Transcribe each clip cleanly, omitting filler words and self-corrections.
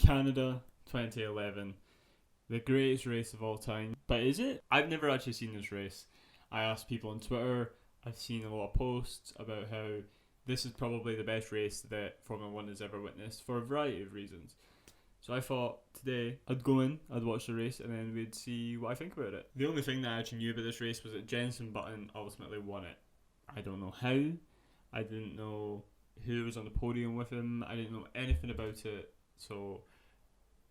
Canada 2011, the greatest race of all time. But is it? I've never actually seen this race. I asked people on Twitter, I've seen a lot of posts about how this is probably the best race that Formula 1 has ever witnessed for a variety of reasons. So I thought today I'd go in, I'd watch the race, and then we'd see what I think about it. The only thing that I actually knew about this race was that Jenson Button ultimately won it. I don't know how, I didn't know who was on the podium with him, I didn't know anything about it, so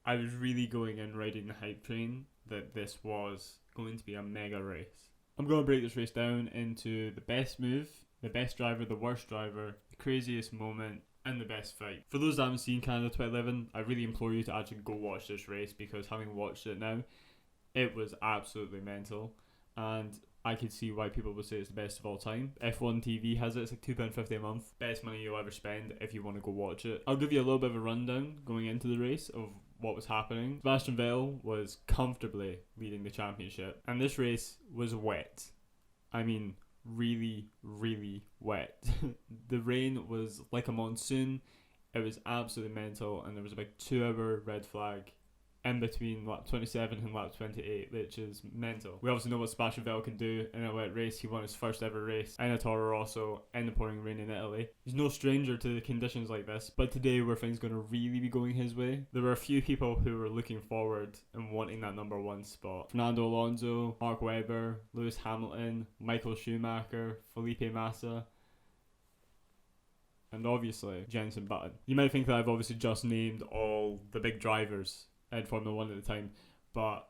I was really going in riding the hype train that this was going to be a mega race. I'm going to break this race down into the best move, the best driver, the worst driver, the craziest moment, and the best fight. For those that haven't seen Canada 2011, I really implore you to actually go watch this race, because having watched it now, it was absolutely mental, and I could see why people would say it's the best of all time. F1 TV has it, it's like £2.50 a month. Best money you'll ever spend if you want to go watch it. I'll give you a little bit of a rundown going into the race of what was happening. Sebastian Vettel was comfortably leading the championship, and this race was wet. I mean, really, really wet. The rain was like a monsoon. It was absolutely mental, and there was a big 2-hour red flag in between lap 27 and lap 28, which is mental. We obviously know what Sebastian Vettel can do in a wet race. He won his first ever race in a Toro Rosso in the pouring rain in Italy. He's no stranger to the conditions like this, but today were things going to really be going his way? There were a few people who were looking forward and wanting that number one spot. Fernando Alonso, Mark Webber, Lewis Hamilton, Michael Schumacher, Felipe Massa, and obviously Jenson Button. You might think that I've obviously just named all the big drivers in Formula 1 at the time, but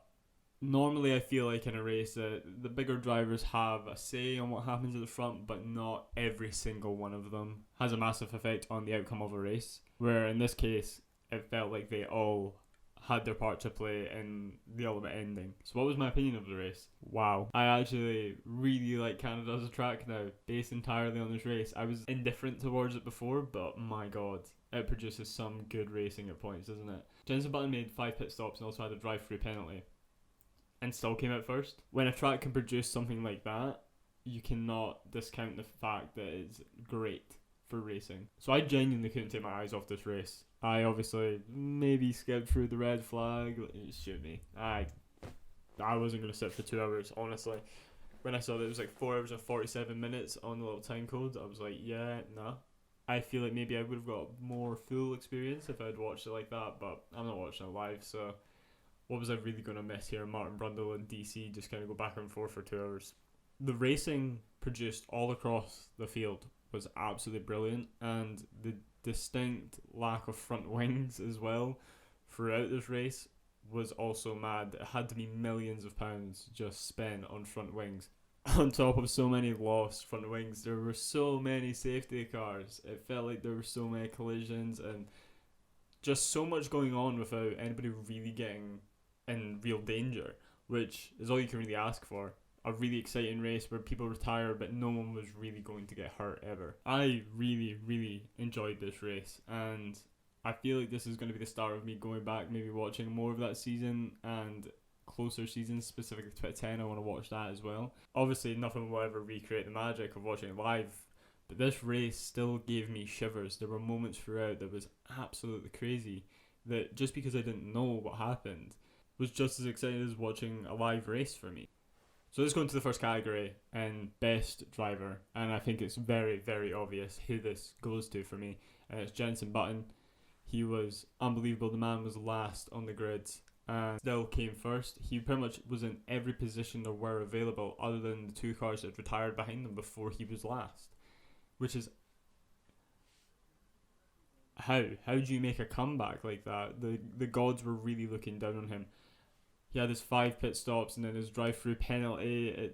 normally I feel like in a race that the bigger drivers have a say on what happens at the front, but not every single one of them has a massive effect on the outcome of a race, where in this case it felt like they all had their part to play in the ultimate ending. So what was my opinion of the race? Wow. I actually really like Canada as a track now, based entirely on this race. I was indifferent towards it before, but my god, it produces some good racing at points, doesn't it? Jenson Button made 5 pit stops and also had a drive-through penalty, and still came out first. When a track can produce something like that, you cannot discount the fact that it's great for racing. So I genuinely couldn't take my eyes off this race. I obviously maybe skipped through the red flag. Shoot me. I wasn't going to sit for 2 hours, honestly. When I saw that it was like 4 hours and 47 minutes on the little time code, I was like, yeah, nah. I feel like maybe I would have got more full experience if I'd watched it like that, but I'm not watching it live, so what was I really going to miss here? Martin Brundle and DC just kind of go back and forth for 2 hours. The racing produced all across the field was absolutely brilliant, and the distinct lack of front wings as well throughout this race was also mad. It had to be millions of pounds just spent on front wings. On top of so many lost front wings, there were so many safety cars. It felt like there were so many collisions and just so much going on without anybody really getting in real danger, which is all you can really ask for. A really exciting race where people retire but no one was really going to get hurt ever. I really, really enjoyed this race, and I feel like this is going to be the start of me going back, maybe watching more of that season and closer seasons, specifically 2010. I want to watch that as well. Obviously nothing will ever recreate the magic of watching it live, but this race still gave me shivers. There were moments throughout that was absolutely crazy, that just because I didn't know what happened was just as exciting as watching a live race for me. So let's go into the first category, and best driver, and I think it's very, very obvious who this goes to for me, and it's Jenson Button. He was unbelievable. The man was last on the grid and still came first. He pretty much was in every position there were available other than the 2 cars that retired behind him before he was last, which is how do you make a comeback like that? The gods were really looking down on him. He had his 5 pit stops and then his drive-through penalty.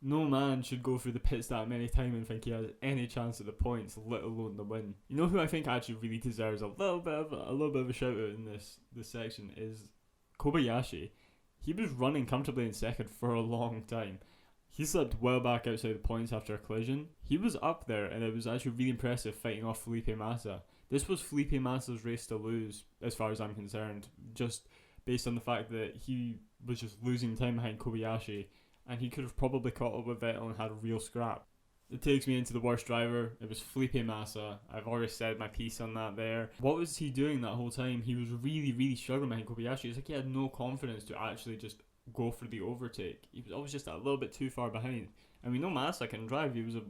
No man should go through the pits that many times and think he has any chance at the points, let alone the win. You know who I think actually really deserves a little bit of a shout out in this section is Kobayashi. He was running comfortably in second for a long time. He slipped well back outside the points after a collision. He was up there, and it was actually really impressive fighting off Felipe Massa. This was Felipe Massa's race to lose, as far as I'm concerned, just based on the fact that he was just losing time behind Kobayashi, and he could have probably caught up with Vettel and had a real scrap. It takes me into the worst driver. It was Felipe Massa. I've already said my piece on that there. What was he doing that whole time? He was really, really struggling behind Kobayashi. It's like he had no confidence to actually just go for the overtake. He was always just a little bit too far behind. And we know Massa can drive. He was a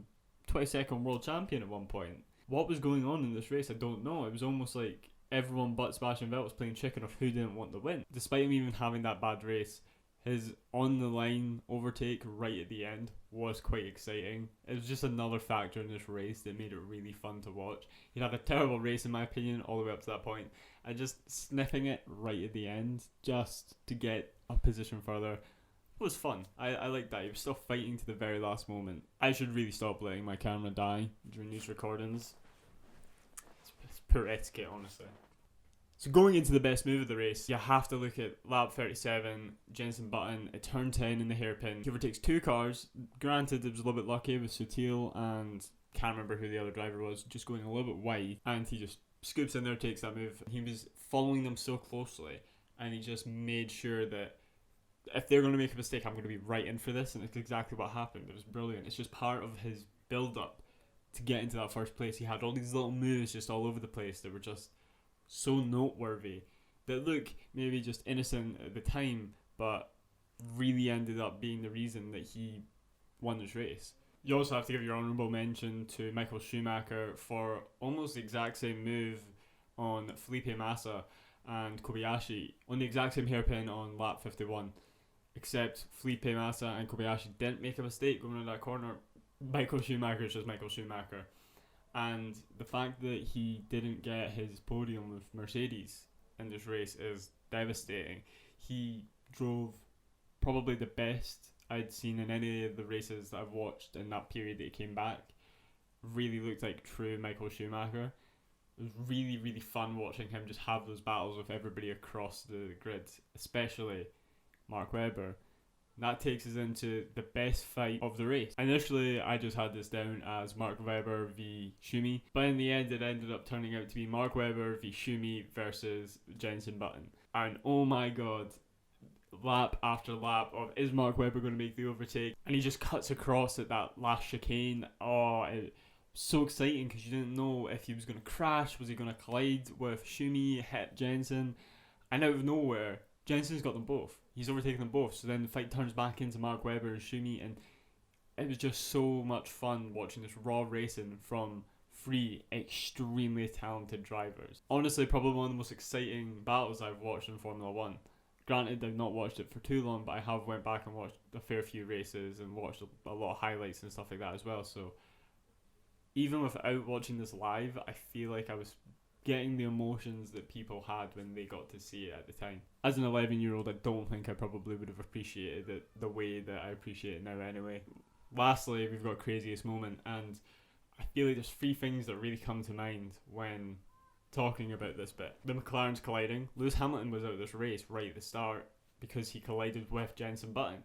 22nd world champion at one point. What was going on in this race? I don't know. It was almost like everyone but Sebastian Vettel was playing chicken of who didn't want the win. Despite him even having that bad race, his on the line overtake right at the end was quite exciting. It was just another factor in this race that made it really fun to watch. He'd had a terrible race in my opinion all the way up to that point, and just sniffing it right at the end just to get a position further was fun. I liked that. He was still fighting to the very last moment. I should really stop letting my camera die during these recordings. It's poor etiquette, honestly. So going into the best move of the race, you have to look at lap 37, Jenson Button at turn 10 in the hairpin. He overtakes two cars. Granted, it was a little bit lucky with Sutil and can't remember who the other driver was, just going a little bit wide, and he just scoops in there, takes that move. He was following them so closely, and he just made sure that if they're going to make a mistake, I'm going to be right in for this, and it's exactly what happened. It was brilliant. It's just part of his build-up to get into that first place. He had all these little moves just all over the place that were just so noteworthy, that look maybe just innocent at the time, but really ended up being the reason that he won this race. You also have to give your honourable mention to Michael Schumacher for almost the exact same move on Felipe Massa and Kobayashi on the exact same hairpin on lap 51, except Felipe Massa and Kobayashi didn't make a mistake going into that corner. Michael Schumacher is just Michael Schumacher. And the fact that he didn't get his podium with Mercedes in this race is devastating. He drove probably the best I'd seen in any of the races that I've watched in that period that he came back. Really looked like true Michael Schumacher. It was really, really fun watching him just have those battles with everybody across the grid, especially Mark Webber. That takes us into the best fight of the race. Initially, I just had this down as Mark Webber v Schumi, but in the end, it ended up turning out to be Mark Webber v Schumi versus Jenson Button. And oh my god, lap after lap of is Mark Webber going to make the overtake? And he just cuts across at that last chicane. Oh, it was so exciting because you didn't know if he was going to crash, was he going to collide with Schumi, hit Jenson, and out of nowhere, Jenson's got them both. He's overtaken them both. So then the fight turns back into Mark Webber and Schumi, and it was just so much fun watching this raw racing from three extremely talented drivers. Honestly, probably one of the most exciting battles I've watched in Formula 1. Granted, I've not watched it for too long, but I have went back and watched a fair few races and watched a lot of highlights and stuff like that as well. So even without watching this live, I feel like I was getting the emotions that people had when they got to see it at the time. As an 11-year-old, I don't think I probably would have appreciated it the way that I appreciate it now anyway. Lastly, we've got craziest moment, and I feel like there's three things that really come to mind when talking about this bit. The McLarens colliding. Lewis Hamilton was out of this race right at the start because he collided with Jenson Button,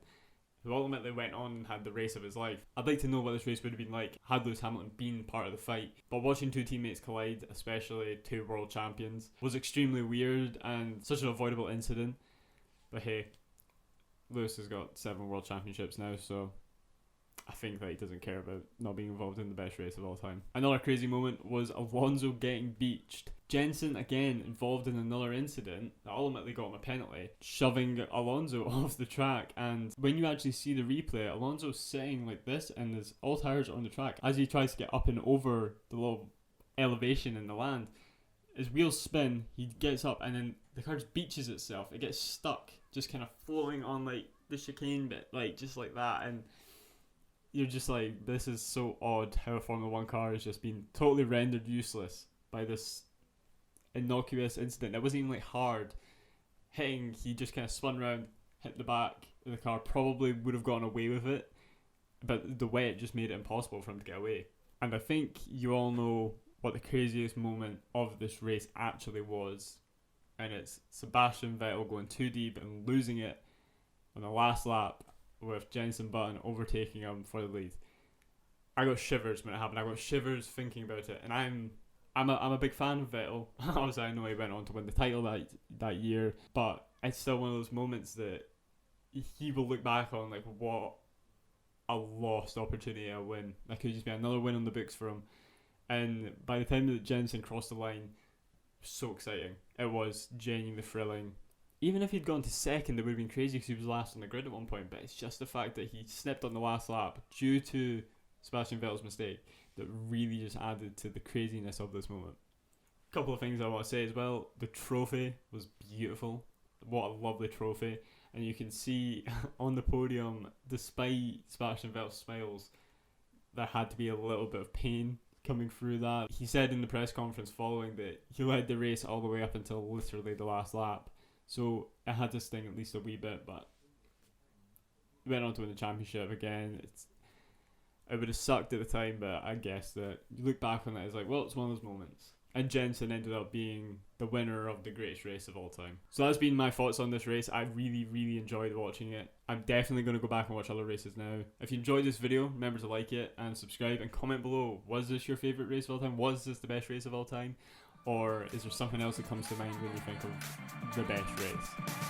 who ultimately went on and had the race of his life. I'd like to know what this race would have been like had Lewis Hamilton been part of the fight. But watching two teammates collide, especially two world champions, was extremely weird and such an avoidable incident. But hey, Lewis has got 7 world championships now, so I think that he doesn't care about not being involved in the best race of all time. Another crazy moment was Alonso getting beached. Jenson again involved in another incident that ultimately got him a penalty, shoving Alonso off the track. And when you actually see the replay, Alonso's sitting like this and his all tires are on the track. As he tries to get up and over the little elevation in the land, his wheels spin, he gets up and then the car just beaches itself. It gets stuck, just kind of floating on like the chicane bit, like just like that. And you're just like, this is so odd how a Formula 1 car has just been totally rendered useless by this innocuous incident. That wasn't even like hard hitting. He just kind of spun around, hit the back of the car, probably would have gotten away with it, but the wet just made it impossible for him to get away. And I think you all know what the craziest moment of this race actually was, and it's Sebastian Vettel going too deep and losing it on the last lap with Jenson Button overtaking him for the lead. I got shivers when it happened. I got shivers thinking about it, and I'm a big fan of Vettel. Obviously, I know he went on to win the title that year, but it's still one of those moments that he will look back on like, what a lost opportunity to win. That could just be another win on the books for him. And by the time that Jenson crossed the line, so exciting. It was genuinely thrilling. Even if he'd gone to second, it would have been crazy because he was last on the grid at one point. But it's just the fact that he snipped on the last lap due to Sebastian Vettel's mistake that really just added to the craziness of this moment. A couple of things I want to say as well. The trophy was beautiful. What a lovely trophy. And you can see on the podium, despite Sebastian Vettel's smiles, there had to be a little bit of pain coming through that. He said in the press conference following that he led the race all the way up until literally the last lap. So it had to sting at least a wee bit, but went on to win the championship again. It would have sucked at the time, but I guess that you look back on it as like, well, it's one of those moments. And Jenson ended up being the winner of the greatest race of all time. So that's been my thoughts on this race. I really, really enjoyed watching it. I'm definitely going to go back and watch other races now. If you enjoyed this video, remember to like it and subscribe and comment below. Was this your favourite race of all time? Was this the best race of all time? Or is there something else that comes to mind when you think of the best race?